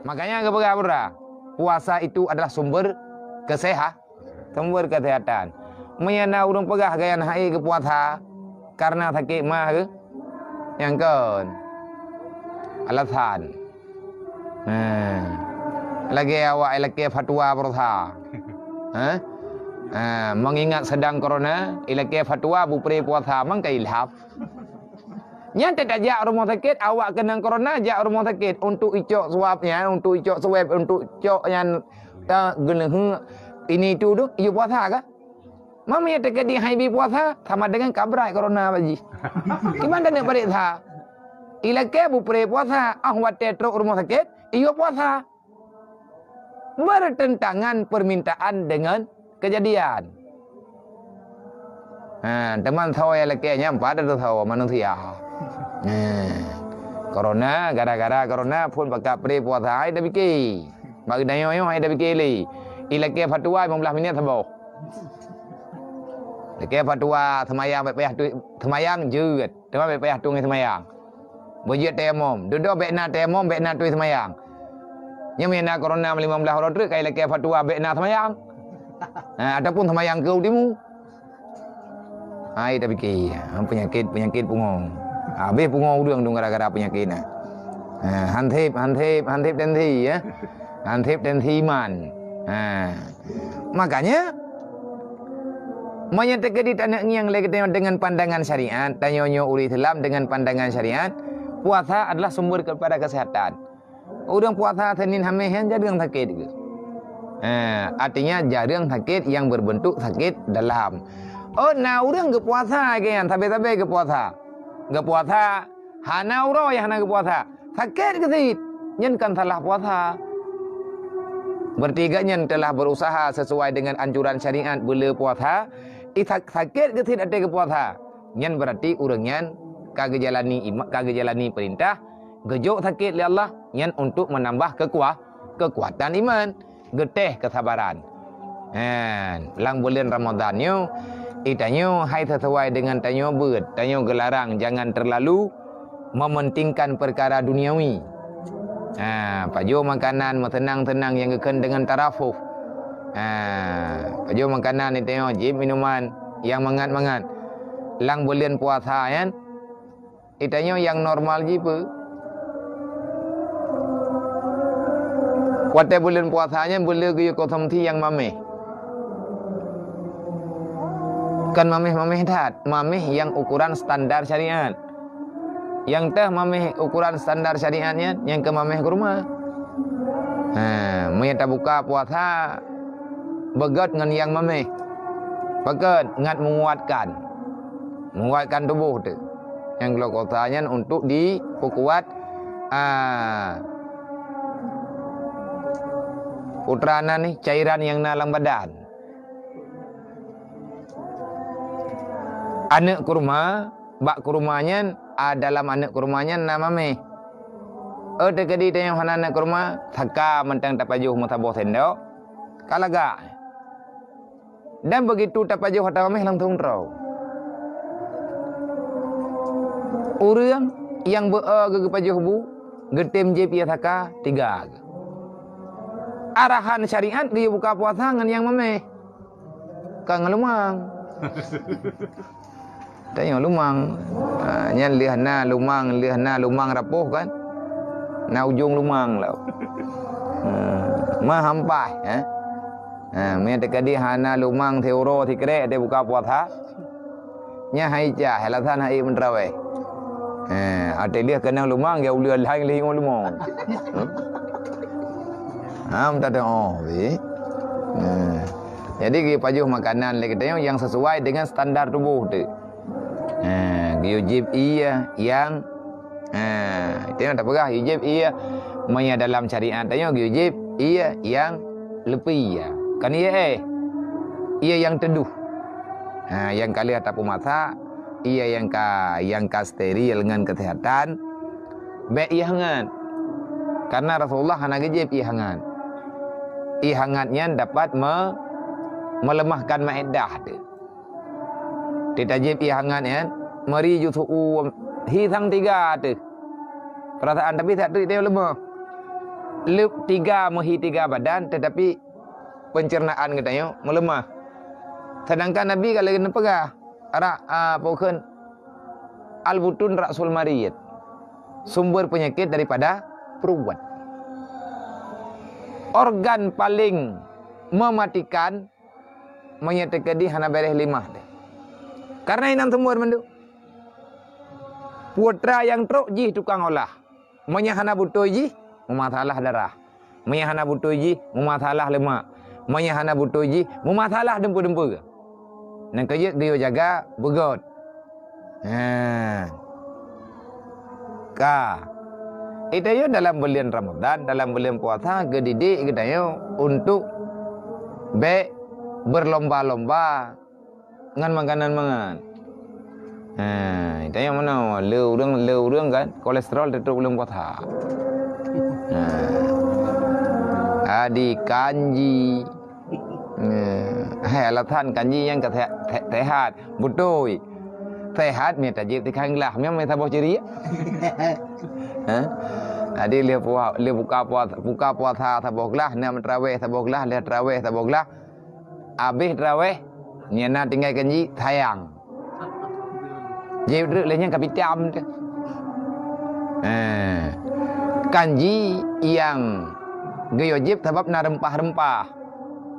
Makanya keberapa? Puasa itu adalah sumber kesehatan. Menyana urang pegah gaya hai ke puasa karena sakit mah ke yang kan alasan. Lagi awak lagi fatwa bertha. Mengingat sedang corona, ilake fatwa bupre puasa mang kai ilhap. Nya tak ajak rumah sakit, awak kena corona ajak rumah sakit untuk icok swabnya, untuk icok swab, untuk icok yang ini itu tu, iyo puasa ke? Mama ya tak di hai puasa sama dengan kabrai corona baji. Gimana nak balik tha? Ilake bupre puasa, awak tetro rumah sakit, iyo puasa. Bertentangan permintaan dengan kejadian. Teman tahu ya laki nyampa ada tahu manusia. Corona gara-gara corona pun bakal pre puasa ai dah fikir. Bagi dayo ai dah fikir li. Ilake fatwa 15 minit sabo. Laki fatwa semayang baik payah tu semayang jeut. Tema baik payah tu ngai semayang. Bojit temom, duduk baik na temom baik na tu semayang. Nya mina corona 15 orang tu kai laki fatwa baik na semayang. Ataupun semayang kau timu. Ai dah fikir, penyakit pungong. Habis pungong udang dong gara-gara penyakit na. Hantip tensi ya. Hantip tensi man. Makanya menyatakan di tanah yang lagi dengan pandangan syariat, tanyonyo uri Islam dengan pandangan syariat, puasa adalah sumber kepada kesehatan. Udang puasa Senin Khamis jarang sakit ke. Artinya jarang sakit yang berbentuk sakit dalam. Oh, nah orang ke puasa kan, tapi ke puasa. Ke puasa, hana orang yang hana ke puasa. Sakit ke sit, nyen kan salah puasa. Bertiga nyen telah berusaha sesuai dengan anjuran syariat bela puasa. Sakit ke sit ada ke puasa. Nyen berarti orang nyen kagak jalani perintah. Gejok sakit li Allah nyen untuk menambah kekuatan iman. Geteh kesabaran. Lang bulan Ramadan nyo, itanyo hai sesuai dengan tanyo ber, tanyo gelarang jangan terlalu mementingkan perkara duniawi. Pajo makanan tenang-tenang yang keken dengan tarafuf. Pajo makanan itanyo jib minuman yang mangat-mangat. Lang bulan puasa kan, itanyo yang normal jipe. Kuatnya bulan puasanya boleh gaya konsumsi yang mameh. Kan mameh tat, mameh yang ukuran standar syariat. Yang teh mameh ukuran standar syariatnya, yang ke mameh ke rumah. Menyata buka puasa begat dengan yang mameh. Begat ngat menguatkan tubuh tu. Yang glukosanya untuk diperkuat putrana ni cairan yang dalam badan. Anak kurma, bak kurmanya dalam anak kurmanya nama me. Dekedi yang hana anak kurma, thaka mentang tapajuh mutaboh sendok. Kalaga. Dan begitu tapajuh hata meh langsung terau. Orang yang gepajuh bu, getem je pia thaka 3. Arahan syariat dia buka puasa dengan yang memeh. Kang lumang. Tanya lumang. Nyan lihna lumang rapuh kan. Na ujung lumang lah. Mah hampai me tekadi hana lumang teoro tikre dia buka puasa. Nya hai cha helasan hai mentrawe. Ate dia kena lumang ya ulian lain lih lumang. Tak ada jadi kita pajuh makanan yang sesuai dengan standar tubuh tu. Yujib iya yang itu yang tak pegah yujib iya maya dalam syariat tanya yujib iya yang lebih ya. Kan iya yang teduh. Yang kali atapu masa iya yang ka steril dengan kesehatan. Be iya hangat. Karena Rasulullah hana gejib iya hangat. Hangatnya dapat melemahkan maedah tu. Ditajib hangat ya, meri jutu hi sang 3 tu. Perasaan tapi tak tu dia lemah. lep 3 mehi 3 badan tetapi pencernaan katanya melemah. Sedangkan Nabi kalau kena pegah bukan al-butun ra'sul mariyat, sumber penyakit daripada perut. Organ paling mematikan menyatakan di hana bereh 5 deh. Karena inang temur mendu. Putra yang truk ji tukang olah. Menyahana butuh ji memasalah darah. Menyahana butuh ji memasalah lemak. Menyahana butuh ji memasalah dempu-dempu. Nang kerja dia jaga begot. Itu yo dalam bulan Ramadan, dalam bulan puasa gedidik kita yo untuk berlomba-lomba ngan makanan mangan. Itu yang mana leu urang kan kolesterol tetap belum puasa. Adi kanji. Alatan kanji yang sehat, betul. Sehat ni tajib tikang lah, memang mai taboh ciri. Adi dia buka puasa tabohlah, nam tarawih tabohlah, dia tarawih tabohlah. Habis tarawih, ni nak tinggal kanji sayang. Jeb lehnya kapitam tu. Kanji yang gayojib sebab na rempah-rempah.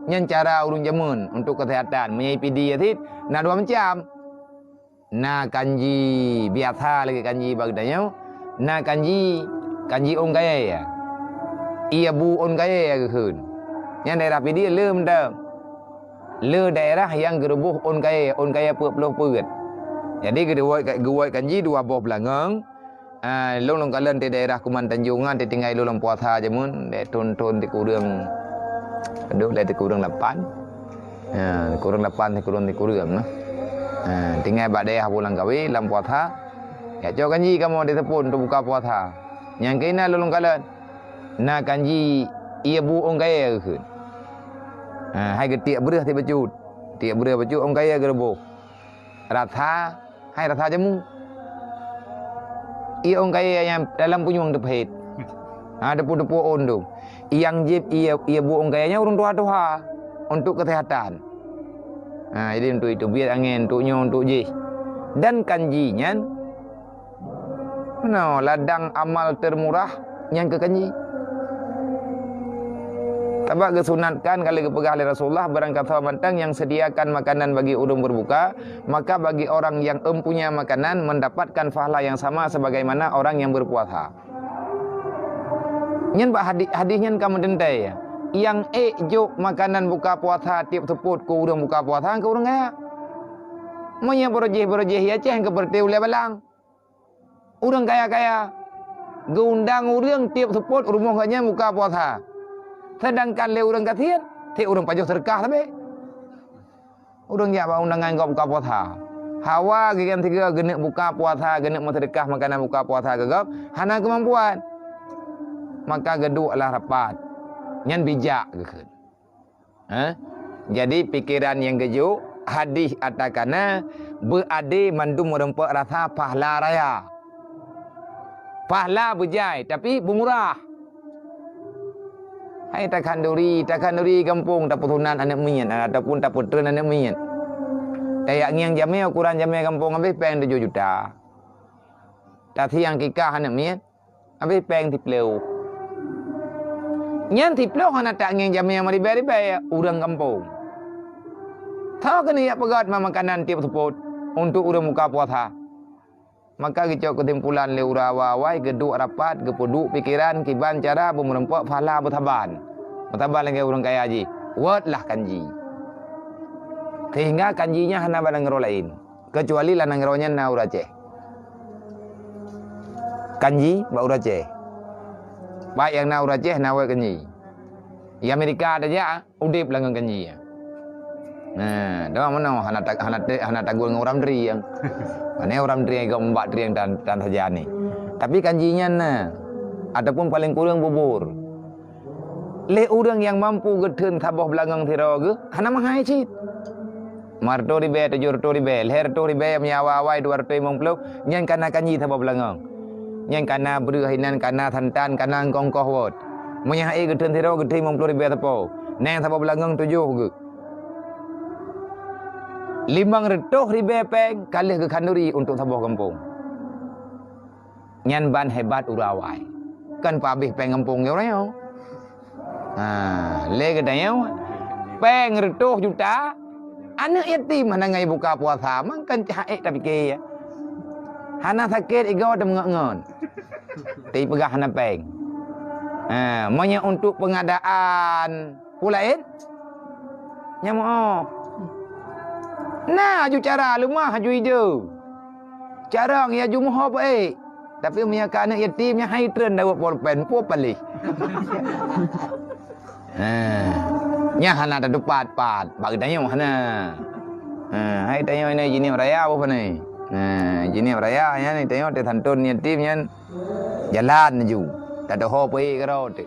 Yang cara urung jamun untuk kesehatan menyai PD atit na 2 macam. Na kanji biasa lagi kanji bagdanya. Na kanji on kaya ya. Ia bu on kaya ya keun. Yang daerah PD le mendam. Le daerah yang gerubuh on kaya peluh peut. Jadi geruai kanji 2 boh belangang. Long kalen di daerah Kuman Tanjungan di tinggal long puasa jamun de ton di kurang. Aduh, lai kurang 8. Kurang 8 kurang nah. Tinggal bak daerah pulang kawi lam puasa. Ya jo kanji kamu di tepun untuk buka puasa. Yang kena lulung kalan. Na kanji ia bu ong kaya ke. Hai getiak berah ti bacut. Tiak berah bacut ong kaya gerbo. Rasa hai rasa jamu. Ia ong kaya yang dalam punyung depet. Depu-depu on tu. Yang jib ia buang gayanya urung doa-doa untuk kesehatan. Jadi untuk itu biar angin untuknya untuk je. Dan kanjinya ladang amal termurah yang ke kanji. Tabak kesunatkan kalau kepegah oleh Rasulullah barang kata bantang yang sediakan makanan bagi urung berbuka, maka bagi orang yang empunya makanan mendapatkan pahala yang sama sebagaimana orang yang berpuasa. Nyen ba hadisnya kamu dentai ya. Yang jok makanan buka puasa tiap teput ku urang buka puasa ke urang kaya. Monya berjeh ya ceh ke berteu le balang. Urang kaya-kaya geundang urang tiap teput rumah kanya buka puasa. Sedangkan le urang kasihan, te urang pajuh sedekah tabe. Urang ya ba undangan kau buka puasa. Hawa gigan 3 genek buka puasa, genek sedekah makanan buka puasa gegap, hana kemampuan. Maka geduklah rapat. Nyan bijak ke. Jadi pikiran yang gejuk hadis atakana berade mandum merempak rasa pahala raya. Pahala bejai tapi bermurah. Hai takkan duri kampung tak putunan anak mian ataupun tak putran anak mian. Dayak ngiang jamai ukuran jamai kampung habis peng 7 juta. Tapi yang kikah anak mian habis peng tipleu. Nyan tiplo hana tak ngeng jamai yang maribay urang kampung. Tahu kena ya pegat makanan tiap teput untuk urang muka puasa. Maka kicau ketimpulan le urawawai geduk rapat gepuduk pikiran kiban cara berempak pahala bertaban. Bertaban lagi urang kaya haji. Wordlah kanji. Sehingga kanjinya hana balang ngero lain. Kecuali lanang ngeronya na urace. Kanji ba urace. Baik yang na urace na wa kanji. Di Amerika ada ja udip langang kanji. Dah mana hana tagul dengan orang deri yang. Mana orang deri yang mbak deri yang dan saja ni. Tapi kanjinya ataupun paling kurang bubur. Le orang yang mampu gedhen sabah belangang tiraga hana mahai cit. Marto ribe tajur to ribe, her to ribe menyawa awai 250 nyan kana kanji sabah belangang. Nyan kana beruhinan kana santan kana kongkoh wot. Munya ai gedhen tiro gedhe 50.000 tapo. Neng tapo belanggang 7 ke. 500.000 peng kalih ke kanduri untuk tabuh kampung. Nyan ban hebat urawai. Kan pabih peng kampung orang yo. Le katanya peng 100 juta. Anak yatim hana ngai buka puasa mang kan cahek tapi ke ya. Hana sakit ego dem ngon. Ti pegah hana peng. Maunya untuk pengadaan pulain. Nyamo. Nah, aju cara lumah aju ide. Cara ngi aju moho baik. Tapi punya anak yatimnya hai tren dapat pulpen pu palih. Nya hana ada depat-pat. Bagi tanya hana. Hai tanya ini jini raya apa ni? Jini raya ya ni tanya te santun yatim nyan jalan ju. Tak ada hobi ke rot.